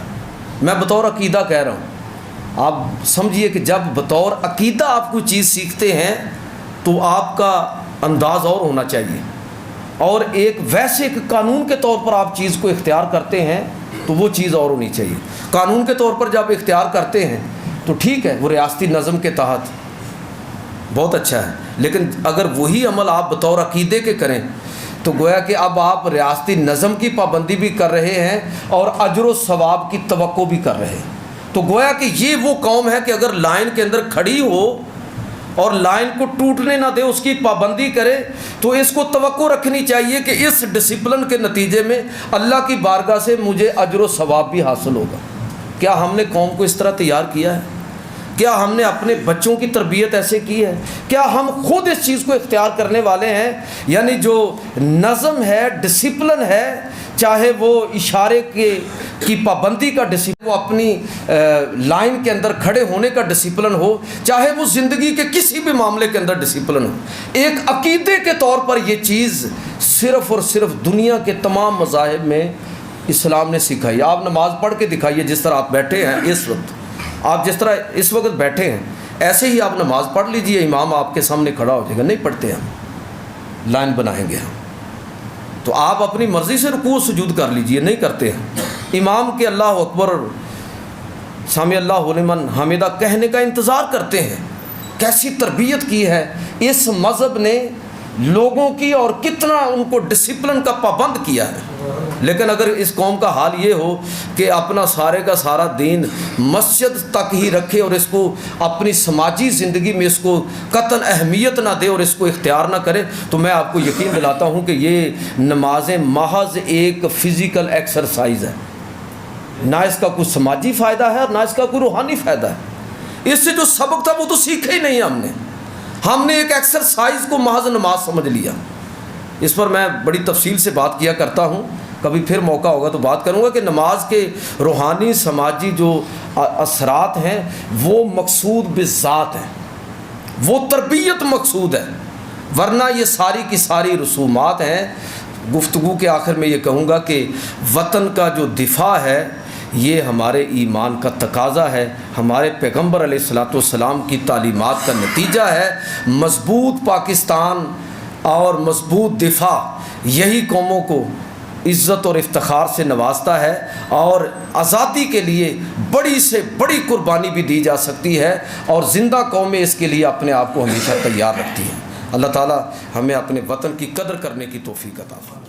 میں بطور عقیدہ کہہ رہا ہوں، آپ سمجھیے کہ جب بطور عقیدہ آپ کوئی چیز سیکھتے ہیں تو آپ کا انداز اور ہونا چاہیے، اور ایک ویسے ایک قانون کے طور پر آپ چیز کو اختیار کرتے ہیں تو وہ چیز اور ہونی چاہیے۔ قانون کے طور پر جب اختیار کرتے ہیں تو ٹھیک ہے، وہ ریاستی نظم کے تحت بہت اچھا ہے، لیکن اگر وہی عمل آپ بطور عقیدے کے کریں تو گویا کہ اب آپ ریاستی نظم کی پابندی بھی کر رہے ہیں اور اجر و ثواب کی توقع بھی کر رہے ہیں۔ تو گویا کہ یہ وہ قوم ہے کہ اگر لائن کے اندر کھڑی ہو اور لائن کو ٹوٹنے نہ دے، اس کی پابندی کرے، تو اس کو توقع رکھنی چاہیے کہ اس ڈسپلن کے نتیجے میں اللہ کی بارگاہ سے مجھے اجر و ثواب بھی حاصل ہوگا۔ کیا ہم نے قوم کو اس طرح تیار کیا ہے؟ کیا ہم نے اپنے بچوں کی تربیت ایسے کی ہے؟ کیا ہم خود اس چیز کو اختیار کرنے والے ہیں؟ یعنی جو نظم ہے، ڈسپلن ہے، چاہے وہ اشارے کی پابندی کا ڈسپلن، وہ اپنی لائن کے اندر کھڑے ہونے کا ڈسپلن ہو، چاہے وہ زندگی کے کسی بھی معاملے کے اندر ڈسپلن ہو، ایک عقیدے کے طور پر یہ چیز صرف اور صرف دنیا کے تمام مذاہب میں اسلام نے سکھائی۔ آپ نماز پڑھ کے دکھائیے، جس طرح آپ بیٹھے ہیں اس وقت، آپ جس طرح اس وقت بیٹھے ہیں ایسے ہی آپ نماز پڑھ لیجئے، امام آپ کے سامنے کھڑا ہو جائے گا۔ نہیں پڑھتے ہم، لائن بنائیں گے ہم، تو آپ اپنی مرضی سے رکوع و سجود کر لیجئے، نہیں کرتے ہیں۔ امام کے اللہ اکبر، سمع اللہ لمن حمدہ کہنے کا انتظار کرتے ہیں۔ کیسی تربیت کی ہے اس مذہب نے لوگوں کی، اور کتنا ان کو ڈسپلن کا پابند کیا ہے۔ لیکن اگر اس قوم کا حال یہ ہو کہ اپنا سارے کا سارا دین مسجد تک ہی رکھے اور اس کو اپنی سماجی زندگی میں اس کو قطعاً اہمیت نہ دے اور اس کو اختیار نہ کرے، تو میں آپ کو یقین دلاتا ہوں کہ یہ نمازیں محض ایک فزیکل ایکسرسائز ہے، نہ اس کا کوئی سماجی فائدہ ہے اور نہ اس کا کوئی روحانی فائدہ ہے۔ اس سے جو سبق تھا وہ تو سیکھا ہی نہیں ہم نے ایک ایکسرسائز کو محض نماز سمجھ لیا۔ اس پر میں بڑی تفصیل سے بات کیا کرتا ہوں، کبھی پھر موقع ہوگا تو بات کروں گا کہ نماز کے روحانی سماجی جو اثرات ہیں وہ مقصود بالذات ہیں، وہ تربیت مقصود ہے، ورنہ یہ ساری کی ساری رسومات ہیں۔ گفتگو کے آخر میں یہ کہوں گا کہ وطن کا جو دفاع ہے یہ ہمارے ایمان کا تقاضا ہے، ہمارے پیغمبر علیہ الصلاۃ والسلام کی تعلیمات کا نتیجہ ہے۔ مضبوط پاکستان اور مضبوط دفاع یہی قوموں کو عزت اور افتخار سے نوازتا ہے، اور آزادی کے لیے بڑی سے بڑی قربانی بھی دی جا سکتی ہے، اور زندہ قومیں اس کے لیے اپنے آپ کو ہمیشہ تیار رکھتی ہیں۔ اللہ تعالی ہمیں اپنے وطن کی قدر کرنے کی توفیق عطا فرمائے۔